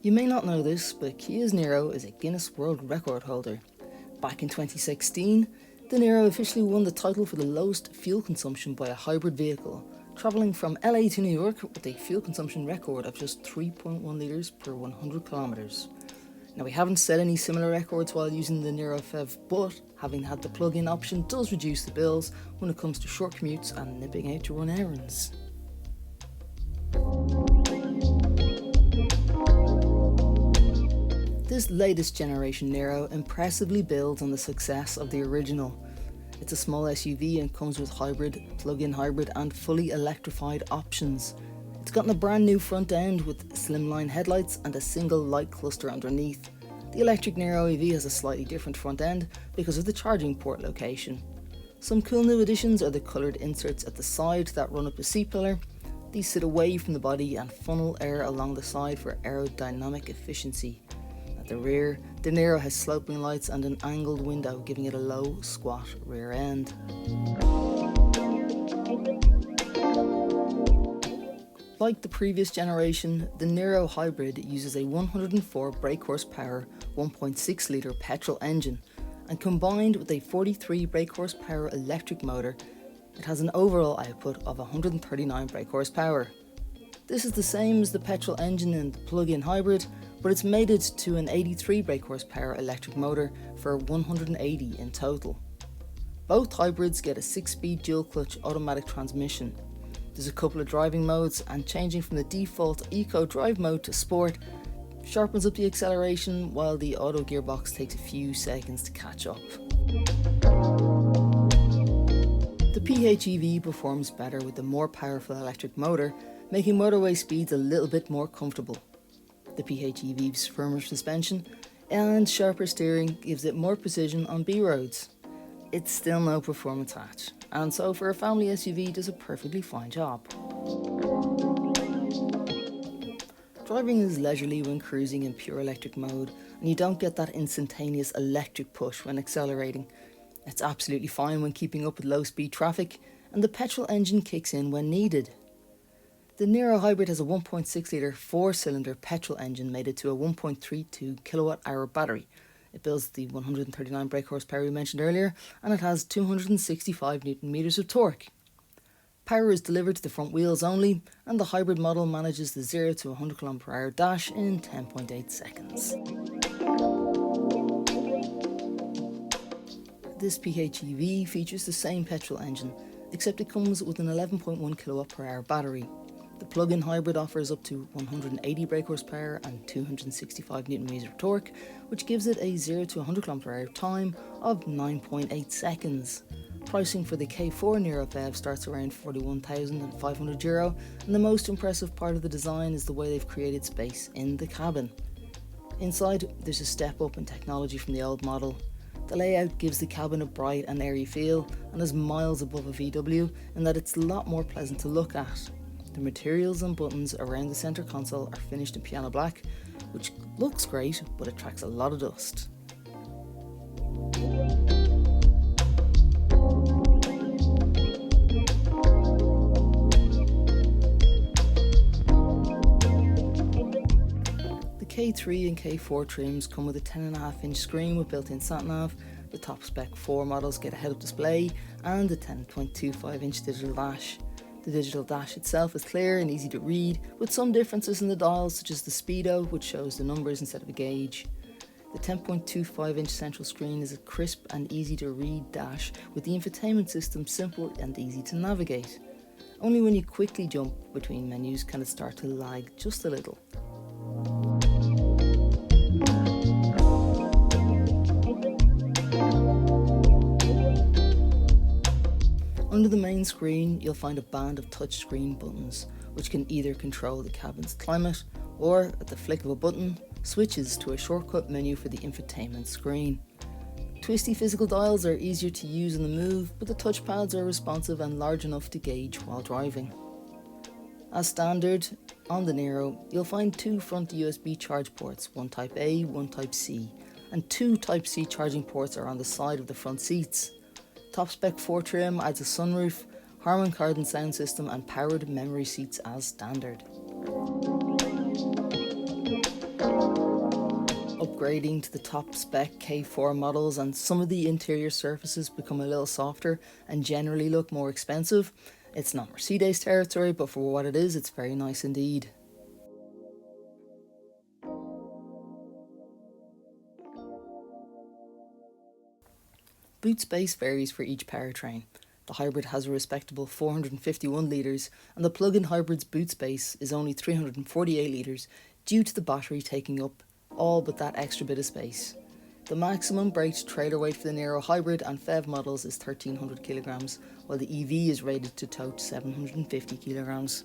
You may not know this, but Kia's Niro is a Guinness World Record holder. Back in 2016, the Niro officially won the title for the lowest fuel consumption by a hybrid vehicle, travelling from LA to New York with a fuel consumption record of just 3.1 litres per 100 kilometres. Now, we haven't set any similar records while using the Niro PHEV, but having had the plug-in option does reduce the bills when it comes to short commutes and nipping out to run errands. This latest generation Niro impressively builds on the success of the original. It's a small SUV and comes with hybrid, plug-in hybrid and fully electrified options. It's gotten a brand new front end with slimline headlights and a single light cluster underneath. The electric Niro EV has a slightly different front end because of the charging port location. Some cool new additions are the coloured inserts at the side that run up a seat pillar. These sit away from the body and funnel air along the side for aerodynamic efficiency. At the rear, the Niro has sloping lights and an angled window, giving it a low, squat rear end. Like the previous generation, the Niro Hybrid uses a 104 brake horsepower 1.6 litre petrol engine, and combined with a 43 brake horsepower electric motor, it has an overall output of 139 brake horsepower. This is the same as the petrol engine in the plug-in hybrid, but it's mated to an 83 brake horsepower electric motor for 180 in total. Both hybrids get a 6-speed dual clutch automatic transmission. There's a couple of driving modes, and changing from the default Eco Drive mode to Sport sharpens up the acceleration, while the auto gearbox takes a few seconds to catch up. The PHEV performs better with the more powerful electric motor, making motorway speeds a little bit more comfortable. The PHEV's firmer suspension and sharper steering gives it more precision on B roads. It's still no performance hatch, and so for a family SUV does a perfectly fine job. Driving is leisurely when cruising in pure electric mode, and you don't get that instantaneous electric push when accelerating. It's absolutely fine when keeping up with low-speed traffic, and the petrol engine kicks in when needed. The Niro Hybrid has a 1.6 litre 4-cylinder petrol engine mated to a 1.32 kilowatt-hour battery. It builds the 139 brake horsepower we mentioned earlier, and it has 265 Newton meters of torque. Power is delivered to the front wheels only, and the hybrid model manages the 0 to 100 km/h dash in 10.8 seconds. This PHEV features the same petrol engine, except it comes with an 11.1 kWh battery. The plug-in hybrid offers up to 180 brake horsepower and 265 Nm of torque, which gives it a 0 to 100 km/h time of 9.8 seconds. Pricing for the K4 Niro PHEV starts around €41,500, and the most impressive part of the design is the way they've created space in the cabin. Inside, there's a step up in technology from the old model. The layout gives the cabin a bright and airy feel and is miles above a VW in that it's a lot more pleasant to look at. The materials and buttons around the centre console are finished in piano black, which looks great but attracts a lot of dust. The K3 and K4 trims come with a 10.5-inch screen with built-in sat-nav. The top spec 4 models get a head-up display and a 10.25-inch digital dash. The digital dash itself is clear and easy to read, with some differences in the dials such as the speedo, which shows the numbers instead of a gauge. The 10.25-inch central screen is a crisp and easy to read dash, with the infotainment system simple and easy to navigate. Only when you quickly jump between menus can it start to lag just a little. Under the main screen, you'll find a band of touchscreen buttons, which can either control the cabin's climate or, at the flick of a button, switches to a shortcut menu for the infotainment screen. Twisty physical dials are easier to use on the move, but the touchpads are responsive and large enough to gauge while driving. As standard, on the Niro, you'll find 2 front USB charge ports, one Type A, one Type C, and 2 Type C charging ports are on the side of the front seats. Top spec 4 trim adds a sunroof, Harman Kardon sound system and powered memory seats as standard. upgrading to the top spec K4 models, and some of the interior surfaces become a little softer and generally look more expensive. It's not Mercedes territory, but for what it is, it's very nice indeed. Boot space varies for each powertrain. The hybrid has a respectable 451 litres, and the plug-in hybrid's boot space is only 348 litres due to the battery taking up all but that extra bit of space. The maximum braked trailer weight for the Niro hybrid and PHEV models is 1300 kilograms, while the EV is rated to tote 750 kilograms.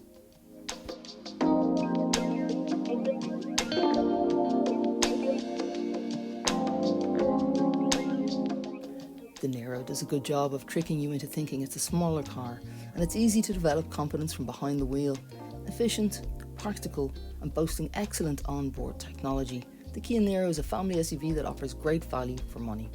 The Niro does a good job of tricking you into thinking it's a smaller car, and it's easy to develop confidence from behind the wheel. Efficient, practical, and boasting excellent onboard technology, the Kia Niro is a family SUV that offers great value for money.